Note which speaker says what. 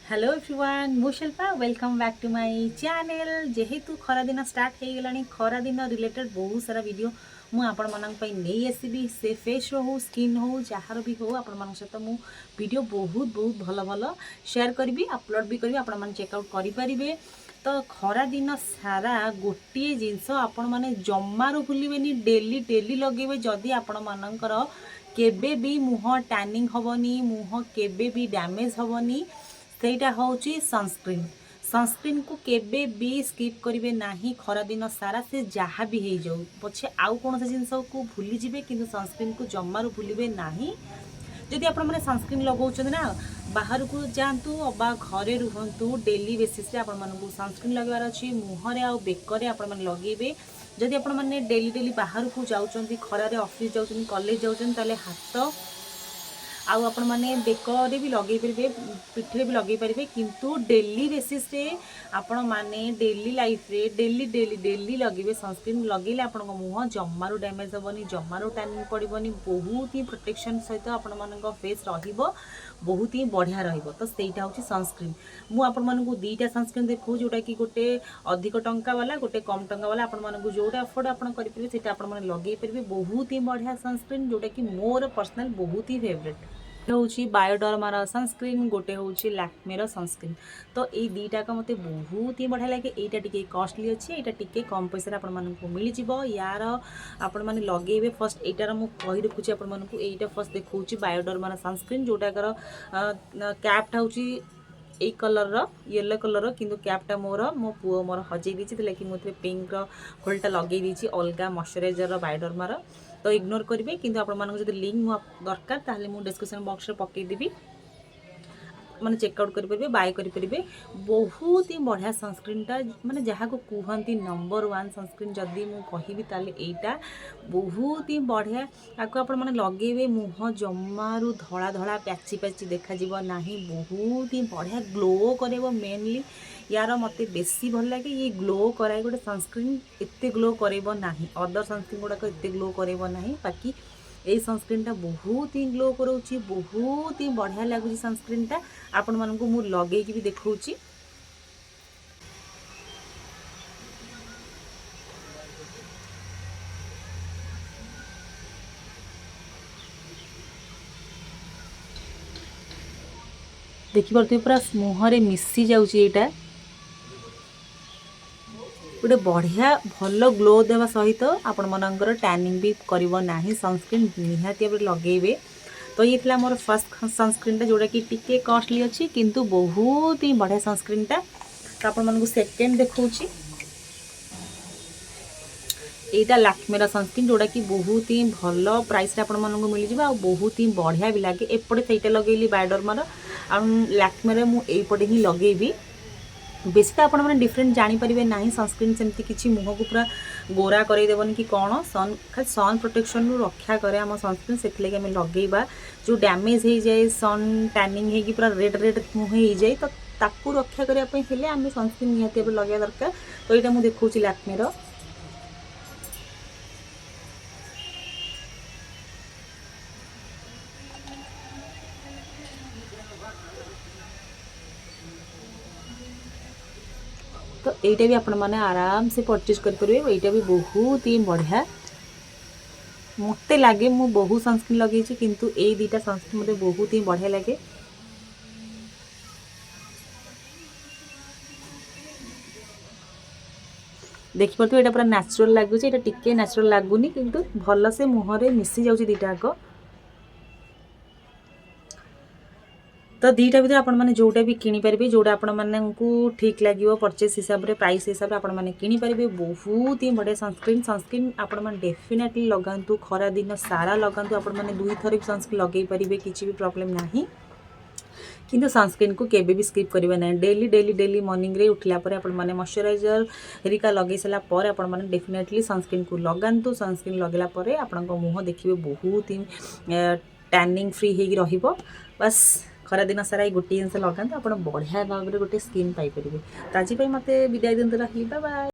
Speaker 1: Hello everyone मु Shilpa welcome back to my channel. जेहेतु खरा दिन स्टार्ट हो गलानी खरा दिन रिलेटेड बहुत सारा वीडियो मु आपण मानक पई नहीं आसीबी से फेस रो हो स्किन हो जहार भी हो आपण मानक सहित मु वीडियो बहुत बहुत भल भल शेयर करबी अपलोड भी करबी आपण मान चेकआउट करि परिबे। तो खरा दिन सारा गोटे जिनस आपण माने जम्मारू भूलिबेनी डेली डेली लगेबे जदी आपण मानकर केबे भी मुह टैनिंग हबनी मुह केबे भी डैमेज हबनी सेटा होची सनस्क्रीन। सनस्क्रीन को केबे भी स्किप करेंगे नहीं खरा दिन सारा से जहाँ भी हो जाऊ पछे आउ कौन से जिनस को भूली जिवे किंतु सनस्क्रीन को जम्मारू भूलिबे नहीं। जदि आप सनस्क्रीन लगाउछन ना बाहर को जातु अबा घरे रुहतु डेली बेसिस आपण मानकु सनस्क्रीन लगार अछि मुहरे आ बेकरे आपण माने लगेबे। जदि आपण माने डेली डेली बाहर को जाउछन खरारे ऑफिस जाउछन कॉलेज जाउछन ताले हाथ आउ आपण माने बेकरे भी लगे पारे पिठरे भी लगे पारे किंतु डेली बेसिस रे आपण माने डेली लाइफ रे डेली डेली डेली लगे सनस्क्रीन लगे आपण मुह जम्मारू डैमेज हेनी जम्मारू टैनिंग पड़ोनी बहुत ही प्रोटेक्शन सहित आपण मान फेस रहिबो बहुत ही बढ़िया रहिबो। तो सेटा होची सनस्क्रीन मु आपण मानकु दीटा सनस्क्रीन देखो जोटा कि गोटे अधिक टंका वाला गोटे कम टंका वाला आपण मानकु जोटा अफोर्ड आपण करि परिबे सेटा आपण माने लगे परिबे बहुत ही बढ़िया सनस्क्रीन जोटा कि मोर पर्सनल बहुत ही फेवरेट हूँ बायोडर्मार सनस्क्रीन गोटे हूँ लैक्मेर सनस्क्रीन। तो ये दीटाक मत बहुत ही बढ़िया लगे यहाँ टी कॉस्टली अच्छी यहाँ टी कम पैसा मिल जाव यार आपण मैंने लगे फर्स्ट यार मुझे रखुच्छी आपको फर्स्ट देखा बायोडर्मार सनस्क्रीन जोटाकर कैपटा हूँ यही कलर येलो कलर किंतु कैपटा मो पुओ मोर हजे देती कि मुझे पिंक होल्टा लगे देती अलग मॉइस्चराइजर बायोडर्मार। तो इग्नोर करेंगे किंतु आपण मानक जब लिंक दरकार ताहले मु डिस्क्रिप्शन बॉक्स रे पकेदेवी माने चेकआउट करेंगे बाय करेंगे। बहुत ही बढ़िया सनस्क्रीनटा माने जहाँ को कहती नंबर 1 सनस्क्रीन जदि मु कहबी ताले एटा बहुत ही बढ़िया आपको आपण माने लगेबे मुह जम्मारू धड़ा धड़ा पैची पैची देखा जीव नाही बहुत ही बढ़िया ग्लो करेबो। मेनली यार मत बेसी भल लगे ये ग्लो कराए गोटे सनस्क्रीन एते ग्लो करेबो नाही अदर सनस्क्रीन गुड़ाक एते ग्लो करेबो नाही बाकी ये सनस्क्रीनटा बहुत ही ग्लो करोची बहुत ही बढ़िया लगुच सनस्क्रीनटा आपण मानकु मु लगेकी भी देखौची। देखि पारथि पूरा मुहरे मिसी जाउची एटा गोटे बढ़िया भल ग्लो देवा सहित आपण मनंकर टैनिंग भी करिवो नाही सनस्क्रीन निहाती लगेबे। तो ये थिला मोर फर्स्ट सनस्क्रीनटा जोटा कि टिके कॉस्टली अच्छी किंतु बहुत ही बढ़िया सनस्क्रीनटा। तो आपण मानकु सेकेंड देखौची एटा लैक्मेर सनस्क्रीन जोटा कि बहुत ही भल प्राइस आपण मानकु मिल जिबा आ बहुत ही बढ़िया भी लगे एपटे सेटा लगेली बायोडर्मार आ लैक्मेर मु एपटे ही लगेबी बेसी तो आपण मैंने डिफरेंट जानीपारे ना सनस्क्रीन सेमती किसी मुह को पूरा गोरा करदेवनी कि कौन सन खाली सन प्रोटेक्शन रु रक्षा करे आम सनस्क्रीन से लगे आम लगेबा जो डैमेज हो जाए सन टैनिंग हो पूरा रेड रेड मुह हो जाए तो ताकू रक्षा करने आम सनस्क्रीन निहाती लगे दरकार। तो यहाँ मुझे देखा लैक्मेर तो यहाँ भी आपण मैंने आराम से परचेज करेंगे यहाँ भी बहुत ही बढ़िया मत लगे मु बहुत सनस्क्रीन लगे किंतु ये दीटा सनस्क्रीन मत बहुत ही बढ़िया लगे। देखिपे ये पूरा नेचुरल लगुच ये टिके नेचुरल लगुनि किंतु भल से मुहरे मिसी जाऊँ दीटाक। तो दीटा भर आपण मैंने जोटा भी किनीपारे जोटा आपण मानू ठीक लगे परचेस हिसाब से प्राइस हिसाब से आपण मैंने किनीपारे बहुत ही बढ़िया सनस्क्रीन सनस्क्रीन आपण मैंने डेफिनेटली लगातु खरा दिन सारा लगातु आपण मैंने 2 थर भी सनस्क्रीन लगे पारे किसी भी प्रॉब्लम नहीं किंतु सनस्क्रीन को केबे भी स्किप करेंगे ना डेली डेली डेली मॉर्निंग रे उठला पर आपण मैंने मॉइस्चराइजर हेरिका लगे सारा पर आपण मैंने डेफिनेटली सनस्क्रीन को लगातु सनस्क्रीन लगेला पर आपण मुँह देखिए बहुत ही टैनिंग फ्री होगी रहिबो। बस खरा दिन सारा गोटे जिन लगाते आप बढ़िया भाव में गोटे स्किन पाइपर। तो आज मत विदाय दिखाई बाय बाय।